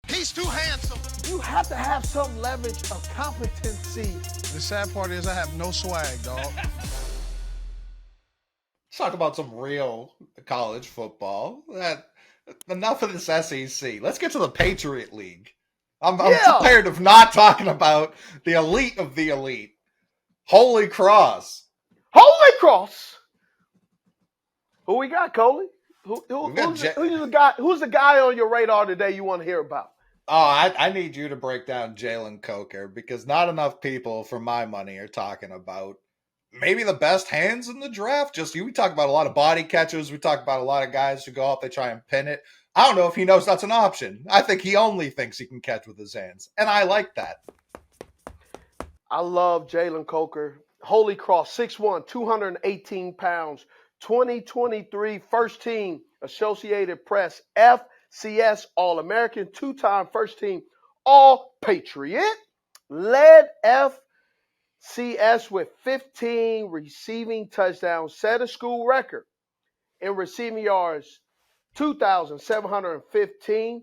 He's too handsome. You have to have some leverage of competency. The sad part is I have no swag, dog. Let's talk about some real college football. Enough of this SEC. Let's get to the Patriot League. I'm tired of not talking about the elite of the elite. Holy Cross. Holy Cross. Who we got, Coley? Who's the guy on your radar today you want to hear about? Oh, I need you to break down Jalen Coker because not enough people, for my money, are talking about maybe the best hands in the draft. We talk about a lot of body catchers. We talk about a lot of guys who go out, they try and pin it. I don't know if he knows that's an option. I think he only thinks he can catch with his hands, and I like that. I love Jalen Coker. Holy Cross, 6'1", 218 pounds, 2023 first team Associated Press FCS All-American, two-time first team All-Patriot, led FCS with 15 receiving touchdowns, set a school record in receiving yards, 2,715,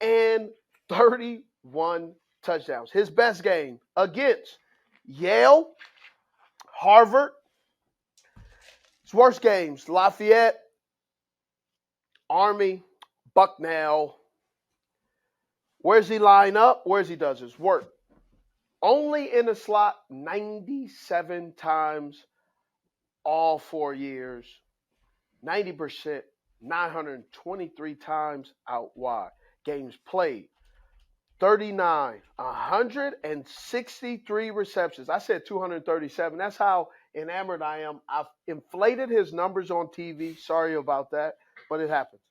and 31 touchdowns. His best game against Yale, Harvard. His worst games, Lafayette, Army, Bucknell. Where's he line up? Where's he does his work? Only in the slot 97 times all 4 years. 90%, 923 times out wide. Games played, 39, 163 receptions. I said 237. That's how enamored I am. I've inflated his numbers on TV. Sorry about that, but it happens.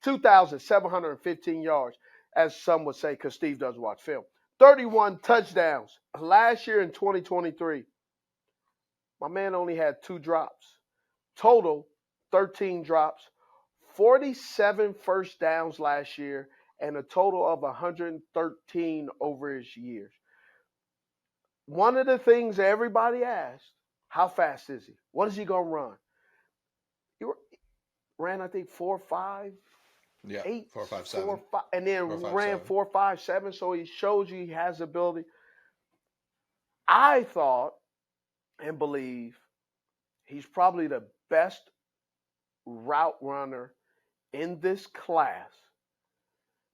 2,715 yards, as some would say, because Steve doesn't watch film. 31 touchdowns. Last year in 2023, my man only had 2 drops. Total, 13 drops, 47 first downs last year, and a total of 113 over his years. One of the things everybody asked, how fast is he? What is he going to run? He ran, I think, 4.5, Yeah, 8, 4.57, 4.5, and then 4.57. ran 4.57. So he shows you he has ability. I thought and believe he's probably the best route runner in this class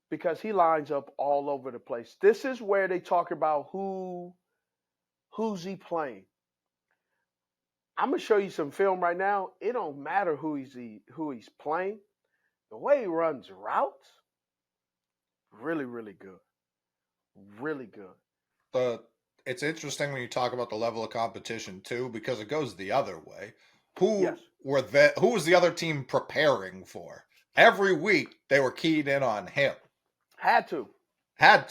because he lines up all over the place. This is where they talk about who's he playing. I'm gonna show you some film right now. It don't matter who he's playing. The way he runs routes, really, really good. Really good. It's interesting when you talk about the level of competition too, because it goes the other way. Who was the other team preparing for? Every week they were keyed in on him. Had to. I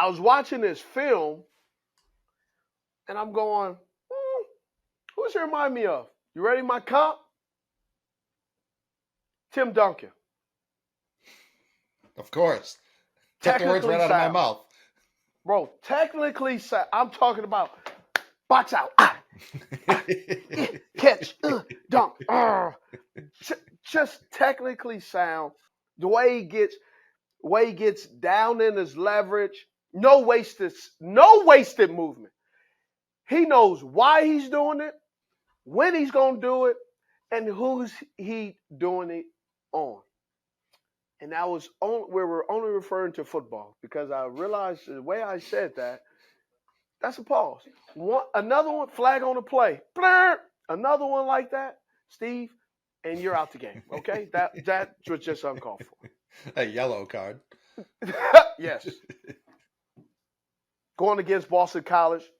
was watching this film, and I'm going, who's he remind me of? You ready, my comp? Tim Duncan. Of course. Took the words right out of my mouth. Bro, technically, I'm talking about box out, catch, dunk. Just technically sound. The way he gets down in his leverage, no wasted movement. He knows why he's doing it, when he's gonna do it, and who's he doing it on. And that was we were only referring to football because I realized the way I said that, that's a pause. Another one, flag on the play. Another one like that, Steve, and you're out the game. Okay, that was just uncalled for. A yellow card. Yes. Going against Boston College.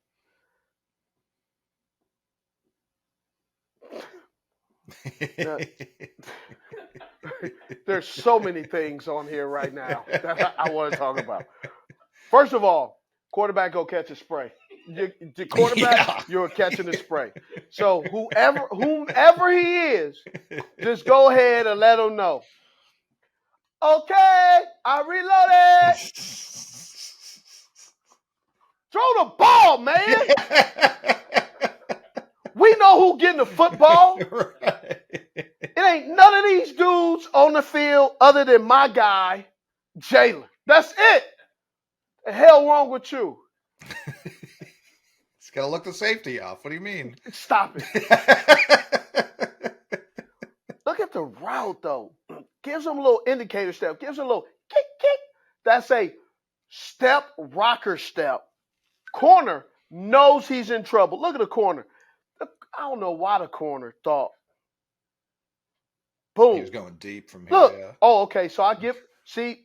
There's so many things on here right now that I want to talk about. First of all, quarterback go catch a spray. The quarterback, you're catching a spray. So whomever he is, just go ahead and let him know. Okay, I reloaded. Throw the ball, man. We know who getting the football. Right. It ain't none of these dudes on the field other than my guy, Jalen. That's it. The hell wrong with you? He's got to look the safety off. What do you mean? Stop it. Look at the route, though. Gives him a little indicator step. Gives him a little kick, kick. That's a step, rocker step. Corner knows he's in trouble. Look at the corner. I don't know why the corner thought. Boom. He was going deep from here. Look. Yeah. Oh, okay. So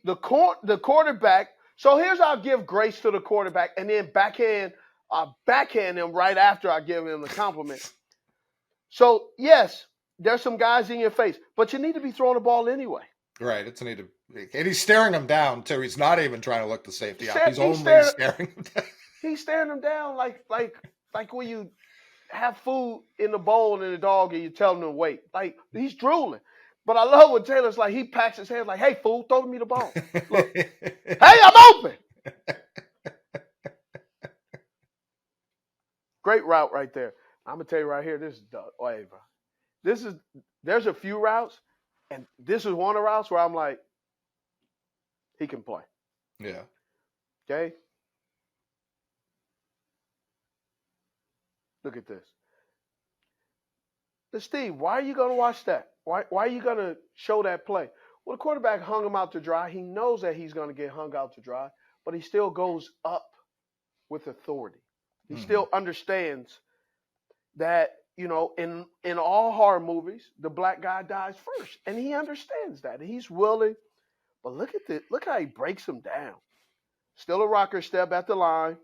the quarterback. So here's how I give grace to the quarterback, and then I backhand him right after I give him the compliment. So yes, there's some guys in your face, but you need to be throwing the ball anyway. Right. It's need to, and he's staring him down too. He's not even trying to look the safety off. He's only staring him down. He's staring him down like when you have food in the bowl and the dog and you tell him to wait. Like he's drooling. But I love when Taylor's like he packs his hands like, "Hey fool, throw me the ball. Look, hey, I'm open." Great route right there. I'm gonna tell you right here. This is bro. There's a few routes, and this is one of the routes where I'm like, he can play. Yeah. Okay. Look at this. Now, Steve, why are you going to watch that? Why are you going to show that play? Well, the quarterback hung him out to dry. He knows that he's going to get hung out to dry, but he still goes up with authority. He still understands that, in all horror movies, the black guy dies first. And he understands that. He's willing. But look at this. Look how he breaks him down. Still a rocker step at the line.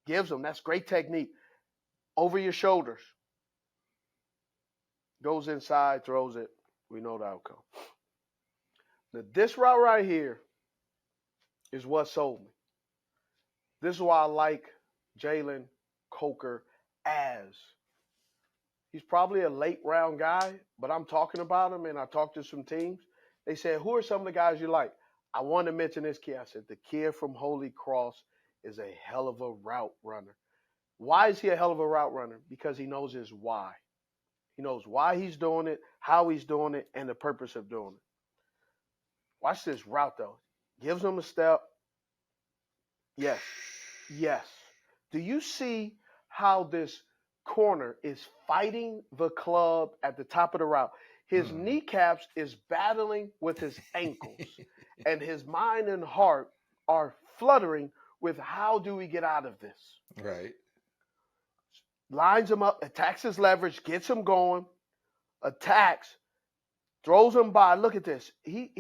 Gives him. That's great technique. Over your shoulders. Goes inside, throws it. We know the outcome. Now, this route right here is what sold me. This is why I like Jalen Coker as. He's probably a late round guy, but I'm talking about him, and I talked to some teams. They said, who are some of the guys you like? I wanted to mention this kid. I said, the kid from Holy Cross is a hell of a route runner. Why is he a hell of a route runner? Because he knows his why. He knows why he's doing it, how he's doing it, and the purpose of doing it. Watch this route, though. Gives him a step. Yes. Yes. Do you see how this corner is fighting the club at the top of the route? His kneecaps is battling with his ankles, and his mind and heart are fluttering with how do we get out of this? Right. Lines him up, attacks his leverage, gets him going, attacks, throws him by. Look at this. He's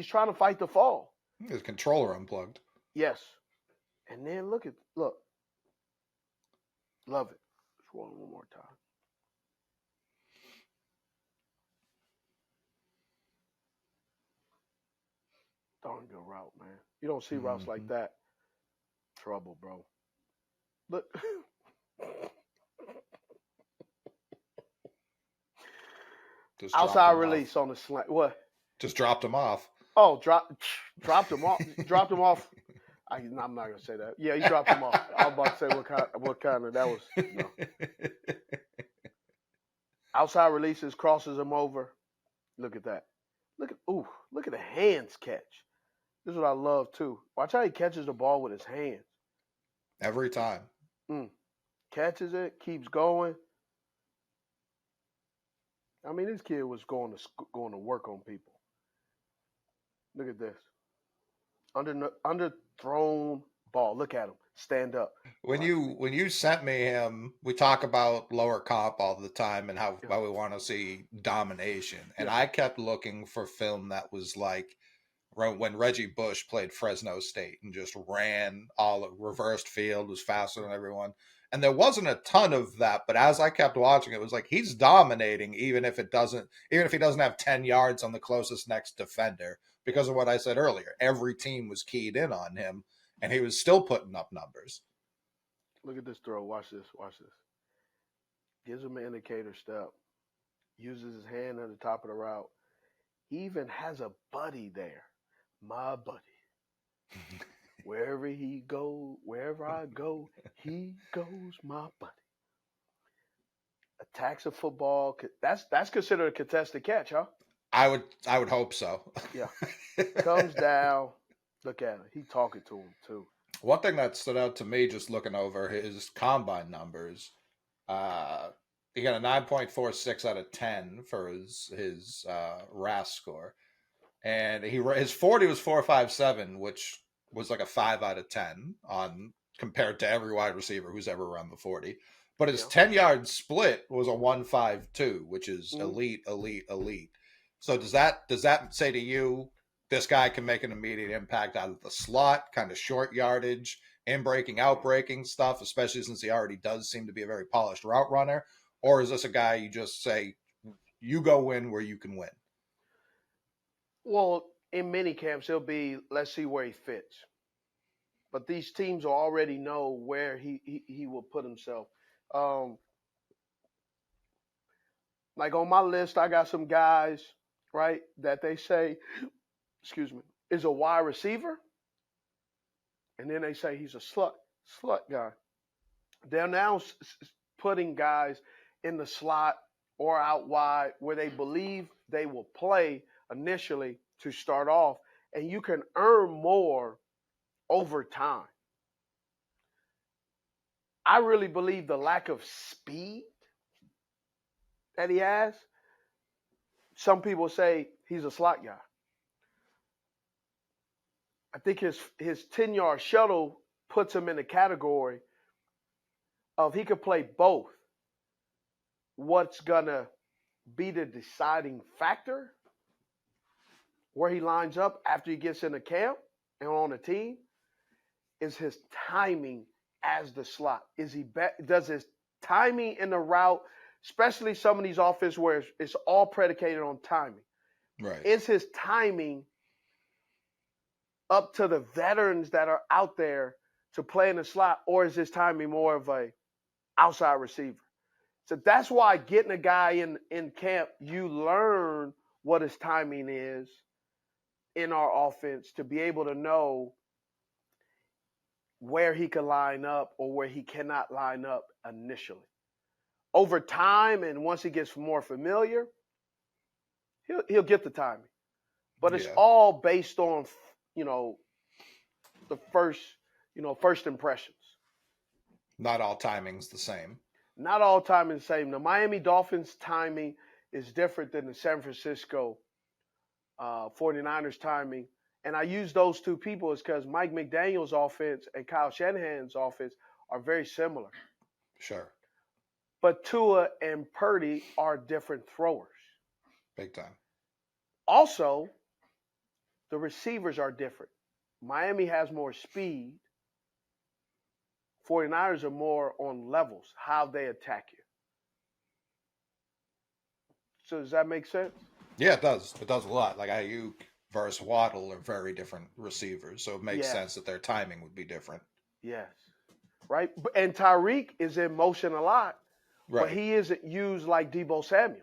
trying to fight the fall. His controller unplugged. Yes. And then look. Love it. Let's roll one more time. Darn good route, man. You don't see routes like that. Trouble, bro. Look. Outside release on the slant. What? Just dropped him off. Oh, dropped him off. Dropped him off. I'm not gonna say that. Yeah, he dropped him off. I was about to say what kind of that was. No. Outside releases, crosses him over. Look at that. Look at the hands catch. This is what I love too. Watch how he catches the ball with his hands. Every time. Catches it, keeps going. I mean, this kid was going to work on people. Look at this. Underthrown ball. Look at him. Stand up. When you sent me him, we talk about lower comp all the time and how we want to see domination. And I kept looking for film that was like when Reggie Bush played Fresno State and just ran all reversed field, was faster than everyone. And there wasn't a ton of that, but as I kept watching, it was like he's dominating even if he doesn't have 10 yards on the closest next defender, because of what I said earlier. Every team was keyed in on him, and he was still putting up numbers. Look at this throw. Watch this. Gives him an indicator step. Uses his hand at the top of the route. He even has a buddy there. My buddy. Wherever I go, he goes, my buddy. Attacks a football. That's considered a contested catch, huh? I would hope so. Yeah. Comes down. Look at him. He talking to him too. One thing that stood out to me just looking over his combine numbers, uh, he got a 9.46 out of 10 for his RAS score, and his 40 was 4.57, which was like a 5 out of 10 on compared to every wide receiver who's ever run the 40. But his Yeah. 10-yard split was a 1.52, which is Mhm. elite, elite, elite. So does that say to you this guy can make an immediate impact out of the slot, kind of short yardage, in breaking, out breaking stuff, especially since he already does seem to be a very polished route runner? Or is this a guy you just say, you go win where you can win? Well, in mini camps, he'll be, let's see where he fits. But these teams will already know where he will put himself. Um, like on my list, I got some guys, right, that they say, excuse me, is a wide receiver. And then they say he's a slut guy. They're now putting guys in the slot or out wide where they believe they will play initially to start off, and you can earn more over time. I really believe the lack of speed that he has, some people say he's a slot guy. I think his 10-yard shuttle puts him in the category of he could play both. What's going to be the deciding factor where he lines up after he gets in the camp and on the team is his timing as the slot. Does his timing in the route, especially some of these offenses where it's all predicated on timing. Right. Is his timing up to the veterans that are out there to play in the slot, or is his timing more of a outside receiver? So that's why getting a guy in camp, you learn what his timing is in our offense to be able to know where he can line up or where he cannot line up initially. Over time, and once he gets more familiar, he'll get the timing. But it's all based on, the first impressions. Not all timing's the same. Not all timing is the same. The Miami Dolphins timing is different than the San Francisco 49ers timing. And I use those two people is because Mike McDaniel's offense and Kyle Shanahan's offense are very similar. Sure. But Tua and Purdy are different throwers. Big time. Also, the receivers are different. Miami has more speed. 49ers are more on levels, how they attack you. So does that make sense? Yeah, it does. It does a lot. Like Ayuk versus Waddle are very different receivers, so it makes sense that their timing would be different. Yes. Right? And Tyreek is in motion a lot, but he isn't used like Deebo Samuels.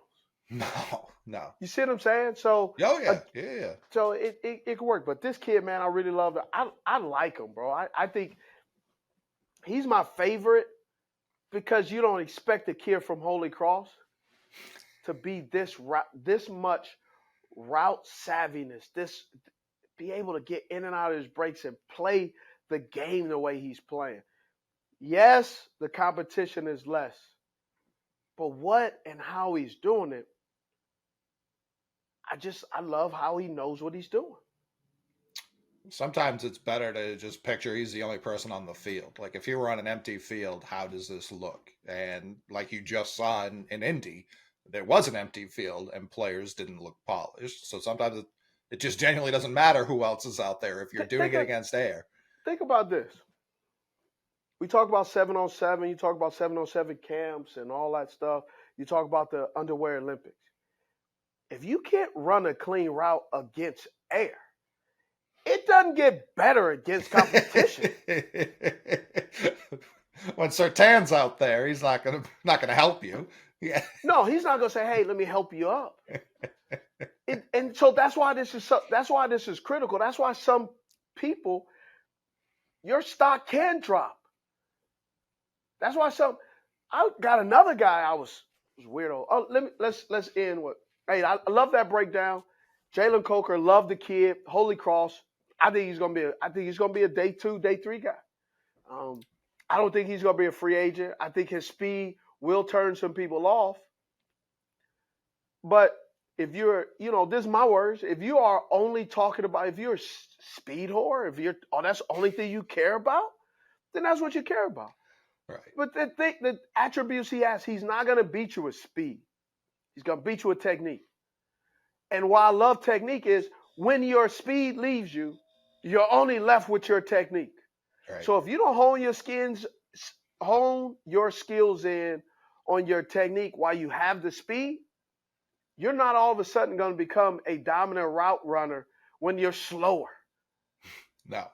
No. You see what I'm saying? So yeah. So it could work. But this kid, man, I really love it. I like him, bro. I think he's my favorite because you don't expect a kid from Holy Cross to be this much route savviness, be able to get in and out of his breaks and play the game the way he's playing. Yes, the competition is less, but what and how he's doing it, I love how he knows what he's doing. Sometimes it's better to just picture he's the only person on the field. Like if you were on an empty field, how does this look? And like you just saw in Indy, there was an empty field and players didn't look polished. So sometimes it just genuinely doesn't matter who else is out there if you're doing it against air. Think about this. We talk about 7-on-7. You talk about 7-on-7 camps and all that stuff. You talk about the underwear Olympics. If you can't run a clean route against air, it doesn't get better against competition. When Sertan's out there, he's not gonna help you. Yeah. No, he's not gonna say, "Hey, let me help you up." And so that's why this is critical. That's why some people, your stock can drop. That's why I got another guy. I was weirdo. Oh, let's end with. Hey, I love that breakdown. Jalen Coker, love the kid. Holy Cross. I think he's gonna be a day 2, day 3 guy. I don't think he's gonna be a free agent. I think his speed will turn some people off. But if you're, this is my words. If you are only talking about, if you're a speed whore, that's the only thing you care about, then that's what you care about. Right. But the attributes he has, he's not gonna beat you with speed. He's gonna beat you with technique. And why I love technique is when your speed leaves you, you're only left with your technique. Right. So if you don't hone your skills in on your technique while you have the speed, you're not all of a sudden going to become a dominant route runner when you're slower. No.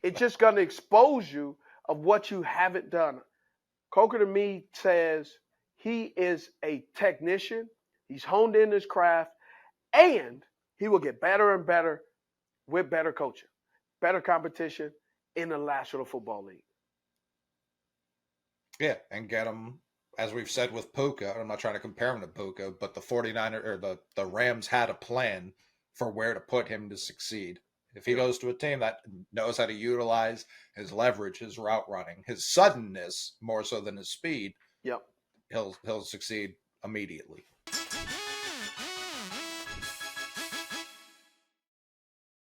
It's just going to expose you of what you haven't done. Coker to me says he is a technician. He's honed in his craft, and he will get better and better with better coaching, better competition in the National Football League. Yeah, and get him, as we've said with Puka, I'm not trying to compare him to Puka, but the 49er or the Rams had a plan for where to put him to succeed. If he goes to a team that knows how to utilize his leverage, his route running, his suddenness more so than his speed, Yep, he'll succeed immediately.